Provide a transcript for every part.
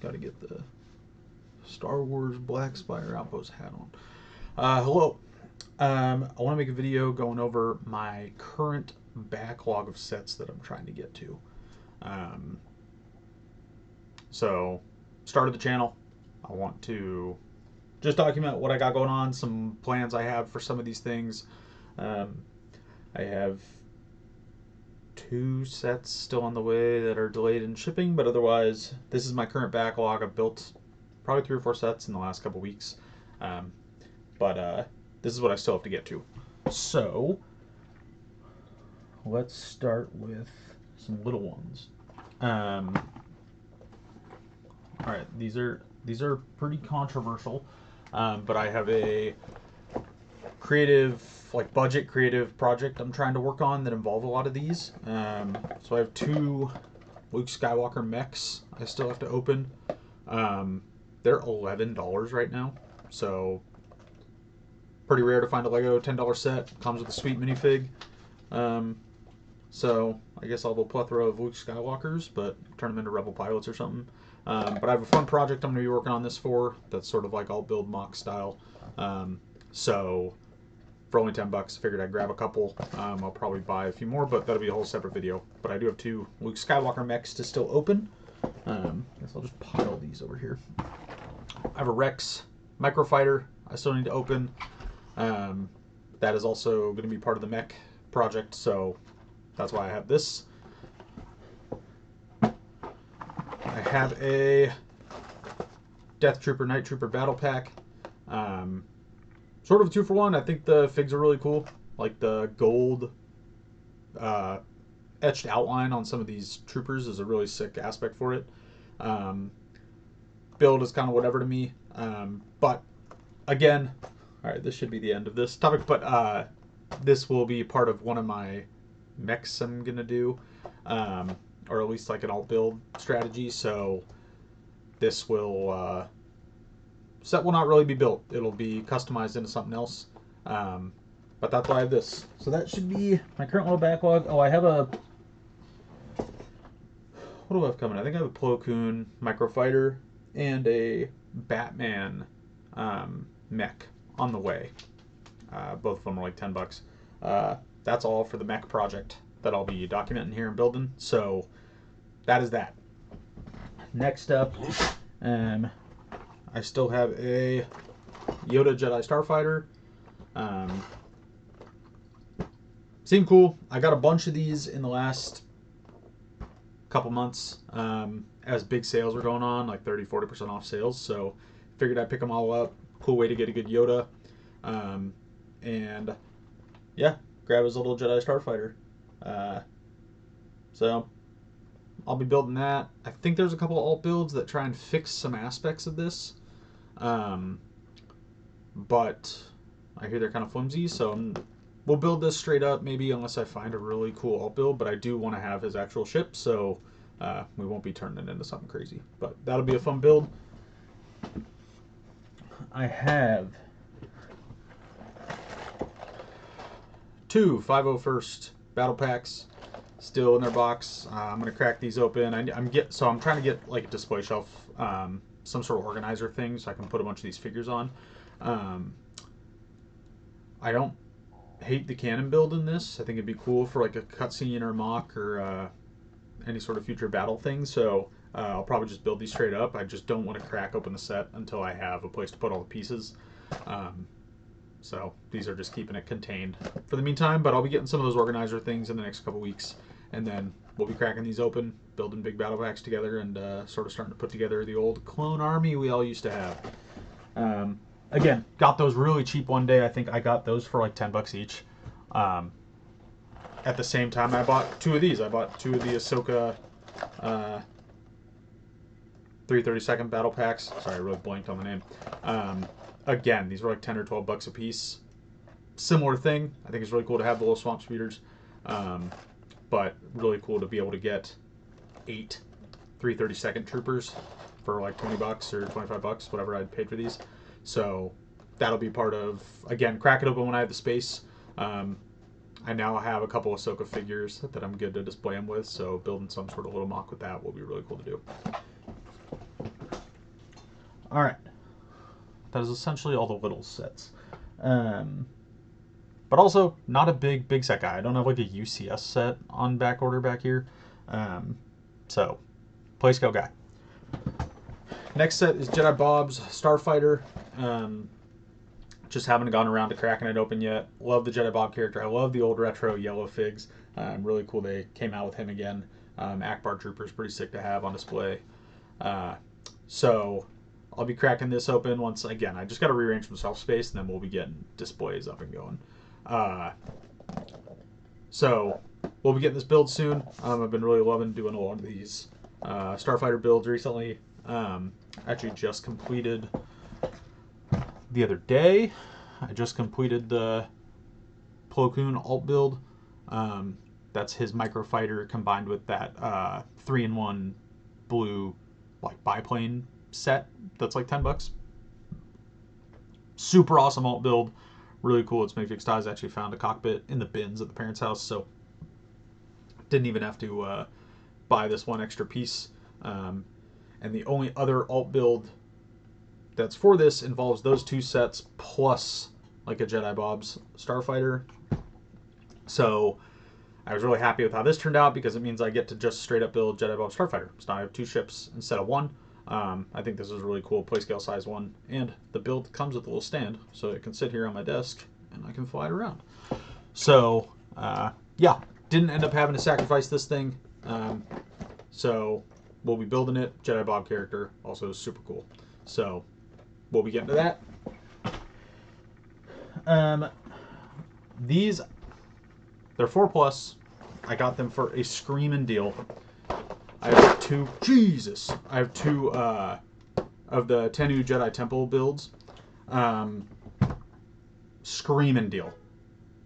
Got to get the Star Wars Black Spire Outpost hat on. Hello. I want to make a video going over my current backlog of sets that I'm trying to get to. So, started the channel. I want to just document what I got going on, some plans I have for some of these things. I have 2 sets still on the way that are delayed in shipping, but otherwise, this is my current backlog. I've built probably 3 or 4 sets in the last couple weeks, but this is what I still have to get to. So, let's start with some little ones. All right, these are pretty controversial, but I have a creative, like budget creative project I'm trying to work on that involve a lot of these. So I have 2 Luke Skywalker mechs I still have to open. They're $11 right now, so pretty rare to find a Lego $10 set. Comes with a sweet minifig. So I guess I'll have a plethora of Luke Skywalkers, but turn them into Rebel pilots or something. But I have a fun project I'm going to be working on this for. That's sort of like all build mock style. So for only $10, I figured I'd grab a couple. I'll probably buy a few more, but that'll be a whole separate video. But I do have 2 Luke Skywalker mechs to still open. I guess I'll just pile these over here. I have a Rex microfighter I still need to open. That is also going to be part of the mech project, so that's why I have this. I have a Death Trooper, Night Trooper battle pack. Sort of a 2-for-1. I think the figs are really cool. Like the gold etched outline on some of these troopers is a really sick aspect for it. Build is kind of whatever to me. But again, alright, this should be the end of this topic, but this will be part of one of my mechs I'm going to do. Or at least like an alt build strategy, so this will set will not really be built. It'll be customized into something else. But that's why I have this. So that should be my current little backlog. Oh, I have a... What do I have coming? I think I have a Plo Koon microfighter and a Batman mech on the way. Both of them are like $10. That's all for the mech project that I'll be documenting here and building. So that is that. Next up, I still have a Yoda Jedi Starfighter. Seemed cool. I got a bunch of these in the last couple months as big sales were going on, like 30-40% off sales. So figured I'd pick them all up. Cool way to get a good Yoda. And yeah, grab his little Jedi Starfighter. So I'll be building that. I think there's a couple of alt builds that try and fix some aspects of this, but I hear they're kind of flimsy, so we'll build this straight up maybe, unless I find a really cool alt build. But I do want to have his actual ship, so we won't be turning it into something crazy, but that'll be a fun build. I have 2 501st battle packs still in their box. I'm gonna crack these open. I'm trying to get like a display shelf, some sort of organizer thing, so I can put a bunch of these figures on. I don't hate the cannon build in this. I think it'd be cool for like a cutscene or a mock or any sort of future battle thing. So I'll probably just build these straight up. I just don't want to crack open the set until I have a place to put all the pieces. So these are just keeping it contained for the meantime, but I'll be getting some of those organizer things in the next couple weeks, and then we'll be cracking these open, building big battle packs together, and sort of starting to put together the old clone army we all used to have. Again, got those really cheap one day. I think I got those for like $10 each. At the same time, I bought 2 of these. I bought 2 of the Ahsoka 332nd battle packs. Sorry, I really blanked on the name. Again, these were like 10 or 12 bucks a piece. Similar thing. I think it's really cool to have the little swamp speeders, but really cool to be able to get 8 332nd troopers for like 20 bucks or 25 bucks, whatever I'd paid for these. So that'll be part of, again, crack it open when I have the space. I now have a couple of Ahsoka figures that I'm good to display them with, so building some sort of little mock with that will be really cool to do. All right. That is essentially all the little sets. But also, not a big set guy. I don't have like a UCS set on back order back here. So, play scale guy. Next set is Jedi Bob's Starfighter. Just haven't gone around to cracking it open yet. Love the Jedi Bob character. I love the old retro yellow figs. Really cool they came out with him again. Akbar Trooper's pretty sick to have on display. So I'll be cracking this open once again. I just got to rearrange some shelf space, and then we'll be getting displays up and going. So we'll be getting this build soon. I've been really loving doing a lot of these Starfighter builds recently. Actually just completed the other day. I just completed the Plo Koon alt build. That's his microfighter combined with that 3-in-1 blue like biplane set that's like $10. Super awesome alt build. Really cool. It's Minifigs Ties. Actually found a cockpit in the bins at the parents' house, so didn't even have to buy this one extra piece. And the only other alt build that's for this involves those two sets plus like a Jedi Bob's Starfighter. So I was really happy with how this turned out because it means I get to just straight up build Jedi Bob's Starfighter. So now I have 2 ships instead of 1. I think this is a really cool play scale size one, and the build comes with a little stand so it can sit here on my desk and I can fly it around. So yeah, didn't end up having to sacrifice this thing. So we'll be building it. Jedi Bob character, also super cool. So we'll be getting to that. These, they're 4+. I got them for a screaming deal. I have 2. Jesus, I have 2 of the Tennu Jedi Temple builds. Screaming deal.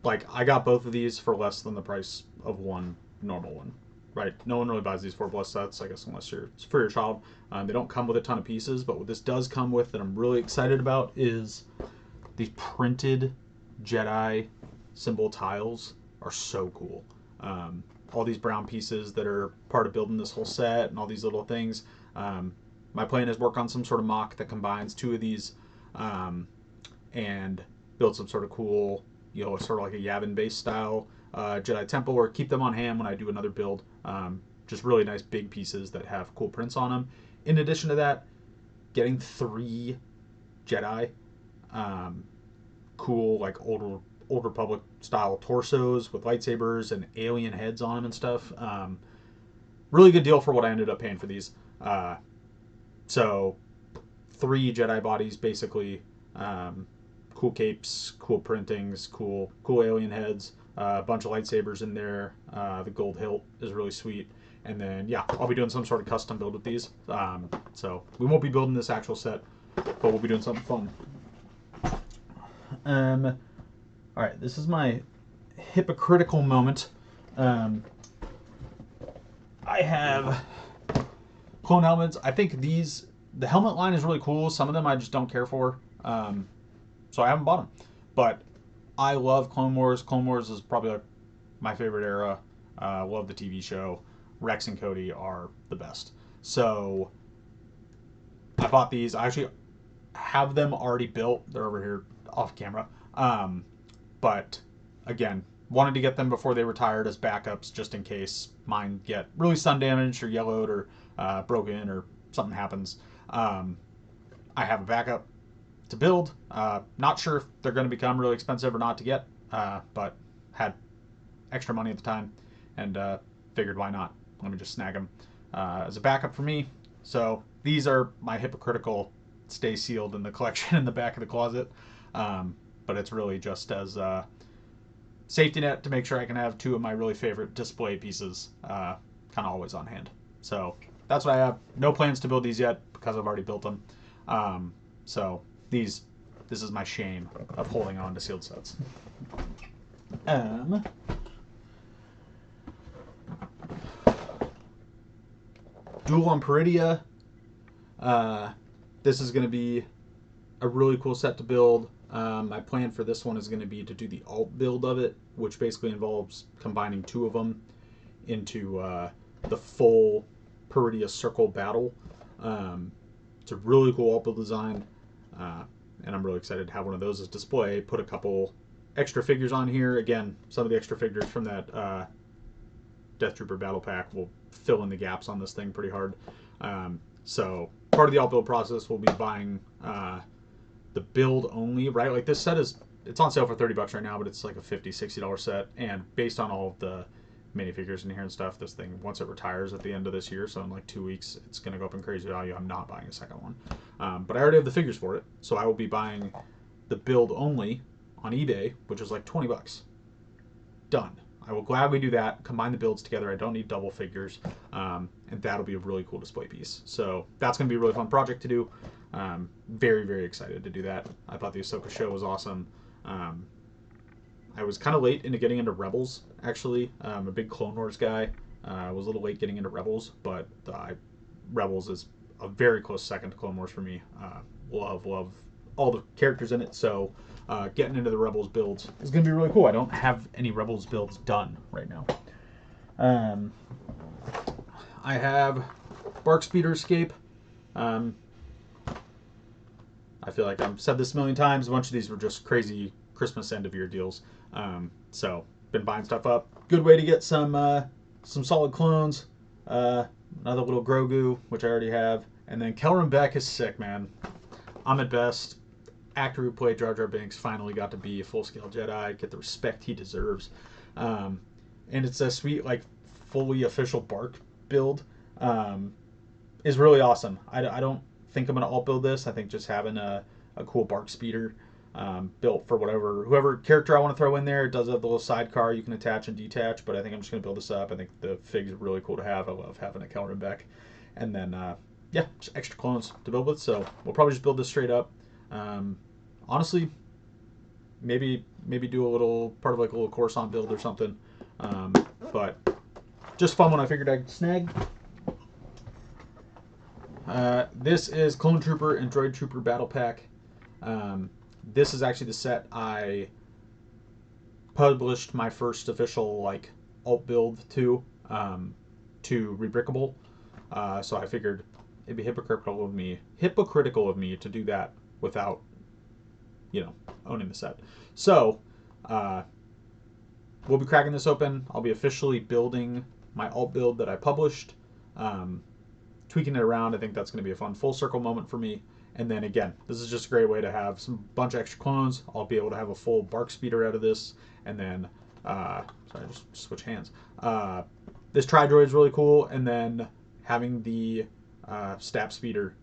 Like, I got both of these for less than the price of one normal one. Right? No one really buys these 4+ sets, I guess, unless it's for your child. They don't come with a ton of pieces, but what this does come with that I'm really excited about is these printed Jedi symbol tiles are so cool. All these brown pieces that are part of building this whole set and all these little things. My plan is work on some sort of MOC that combines 2 of these and build some sort of cool, you know, sort of like a Yavin-based style Jedi Temple, or keep them on hand when I do another build. Just really nice big pieces that have cool prints on them. In addition to that, getting 3 Jedi cool, like Old Republic style torsos with lightsabers and alien heads on them and stuff. Really good deal for what I ended up paying for these. So 3 Jedi bodies basically. Cool capes, cool printings, cool alien heads, a bunch of lightsabers in there. The gold hilt is really sweet. And then, yeah, I'll be doing some sort of custom build with these. So we won't be building this actual set, but we'll be doing something fun. All right, this is my hypocritical moment. I have clone helmets. I think the helmet line is really cool. Some of them I just don't care for. So I haven't bought them. But I love Clone Wars. Clone Wars is probably like my favorite era. Love the TV show. Rex and Cody are the best. So I bought these. I actually have them already built. They're over here off camera. But again, wanted to get them before they retired as backups, just in case mine get really sun damaged or yellowed or broken or something happens. I have a backup to build. Not sure if they're going to become really expensive or not to get, but had extra money at the time and figured why not. Let me just snag them as a backup for me. So these are my hypocritical stay sealed in the collection in the back of the closet. But it's really just as a safety net to make sure I can have 2 of my really favorite display pieces kind of always on hand. So that's what I have. No plans to build these yet because I've already built them. So this is my shame of holding on to sealed sets. Duel on Peridia. This is going to be a really cool set to build. My plan for this one is going to be to do the alt build of it, which basically involves combining 2 of them into the full Peridia Circle battle. It's a really cool alt build design, and I'm really excited to have one of those as display. Put a couple extra figures on here. Again, some of the extra figures from that Death Trooper battle pack will fill in the gaps on this thing pretty hard. So part of the alt build process will be buying the build only, right? Like this set it's on sale for $30 right now, but it's like a $50, $60 set. And based on all of the minifigures in here and stuff, this thing, once it retires at the end of this year, so in like 2 weeks, it's going to go up in crazy value. I'm not buying a second one. But I already have the figures for it, so I will be buying the build only on eBay, which is like $20. Done. I will gladly do that, combine the builds together. I don't need double figures, and that'll be a really cool display piece. So that's going to be a really fun project to do. Very, very excited to do that. I thought the Ahsoka show was awesome. I was kind of late into getting into Rebels, actually. I'm a big Clone Wars guy. I was a little late getting into Rebels, but Rebels is a very close second to Clone Wars for me. Love all the characters in it, so getting into the Rebels builds is going to be really cool. I don't have any Rebels builds done right now. I have Bark Speeder Escape. I feel like I've said this a million times. A bunch of these were just crazy Christmas end of year deals. So been buying stuff up. Good way to get some solid clones. Another little Grogu, which I already have, and then Kelrin Beck is sick, man. I'm at best. Actor who played Jar Jar Binks finally got to be a full-scale Jedi, get the respect he deserves. And it's a sweet, like, fully official Bark build. Is really awesome. I don't think I'm going to alt build this. I think just having a cool Bark Speeder built for whoever character I want to throw in there. It does have the little sidecar you can attach and detach, but I think I'm just going to build this up. I think the fig's really cool to have. I love having a Kelrin Beck. And then, yeah, just extra clones to build with. So we'll probably just build this straight up. Honestly, maybe do a little part of like a little Coruscant build or something. But just fun one I figured I'd snag. This is Clone Trooper and Droid Trooper Battle Pack. This is actually the set I published my first official like alt build to Rebrickable. So I figured it'd be hypocritical of me to do that without, owning the set. So we'll be cracking this open. I'll be officially building my alt build that I published, tweaking it around. I think that's going to be a fun full circle moment for me. And then again, this is just a great way to have some bunch of extra clones. I'll be able to have a full Bark Speeder out of this. And then, sorry, I just switch hands. This Tri-Droid is really cool. And then having the Stab Speeder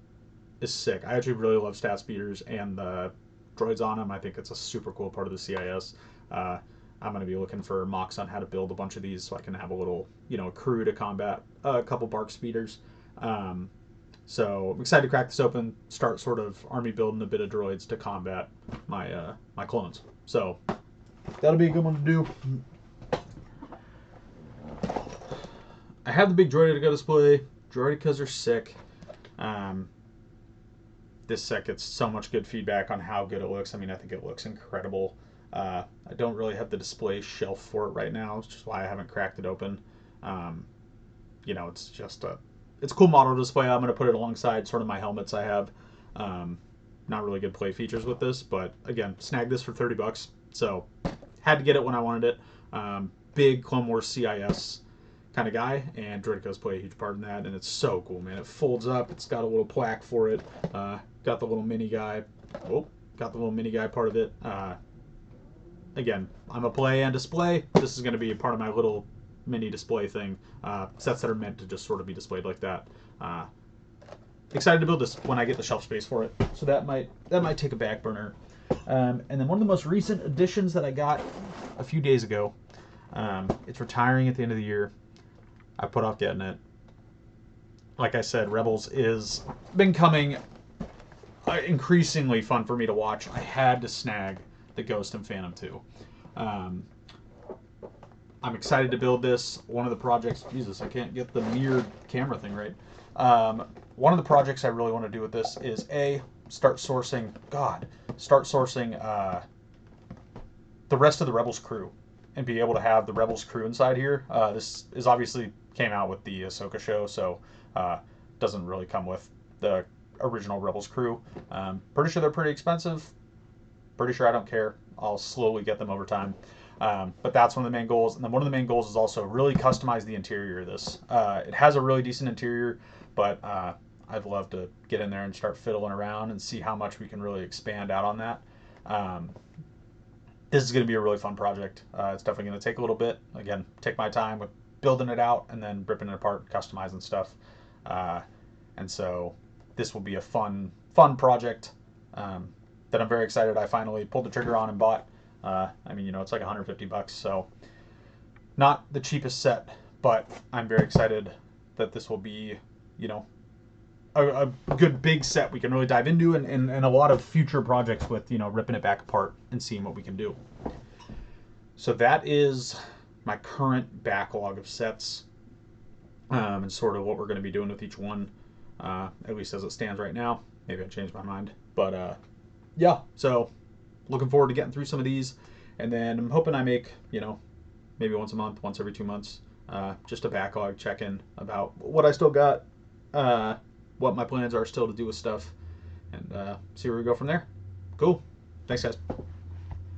is sick. I actually really love Stab Speeders and the droids on them. I think it's a super cool part of the CIS. I'm going to be looking for MOCs on how to build a bunch of these so I can have a little, crew to combat a couple Bark Speeders. So I'm excited to crack this open, start sort of army building a bit of droids to combat my my clones. So that'll be a good one to do. I have the big Droideka display. Droidekas are sick. This set gets so much good feedback on how good it looks. I mean, I think it looks incredible. I don't really have the display shelf for it right now, which is why I haven't cracked it open. It's just it's a cool model display. I'm going to put it alongside sort of my helmets I have. Not really good play features with this, but again, snagged this for $30. So had to get it when I wanted it. Big Clone Wars CIS kind of guy, and Droidekas play a huge part in that, and it's so cool, man. It folds up. It's got a little plaque for it. Got the little mini guy. Got the little mini guy part of it. Again, I'm a play and display. This is going to be a part of my little mini display thing. Sets that are meant to just sort of be displayed like that. Excited to build this when I get the shelf space for it. So that might take a back burner. And then one of the most recent additions that I got a few days ago. It's retiring at the end of the year. I put off getting it. Like I said, Rebels is becoming increasingly fun for me to watch. I had to snag the Ghost and Phantom 2. I'm excited to build this. One of the projects, Jesus, I can't get the mirrored camera thing right. One of the projects I really want to do with this is start sourcing the rest of the Rebels crew and be able to have the Rebels crew inside here. This is obviously came out with the Ahsoka show, so doesn't really come with the original Rebels crew. Pretty sure they're pretty expensive. Pretty sure I don't care. I'll slowly get them over time. But that's one of the main goals. And then one of the main goals is also really customize the interior of this. It has a really decent interior, but I'd love to get in there and start fiddling around and see how much we can really expand out on that. This is going to be a really fun project. It's definitely going to take a little bit. Again, take my time with building it out and then ripping it apart, customizing stuff. And so this will be a fun project that I'm very excited I finally pulled the trigger on and bought. I mean, you know, it's like $150, so not the cheapest set, but I'm very excited that this will be, you know, a good big set we can really dive into, and a lot of future projects with, you know, ripping it back apart and seeing what we can do. So that is my current backlog of sets, and sort of what we're going to be doing with each one, at least as it stands right now. Maybe I changed my mind, but yeah, so looking forward to getting through some of these, and then I'm hoping I make, you know, maybe once a month, once every 2 months, just a backlog check-in about what I still got, what my plans are still to do with stuff, and see where we go from there. Cool. Thanks, guys.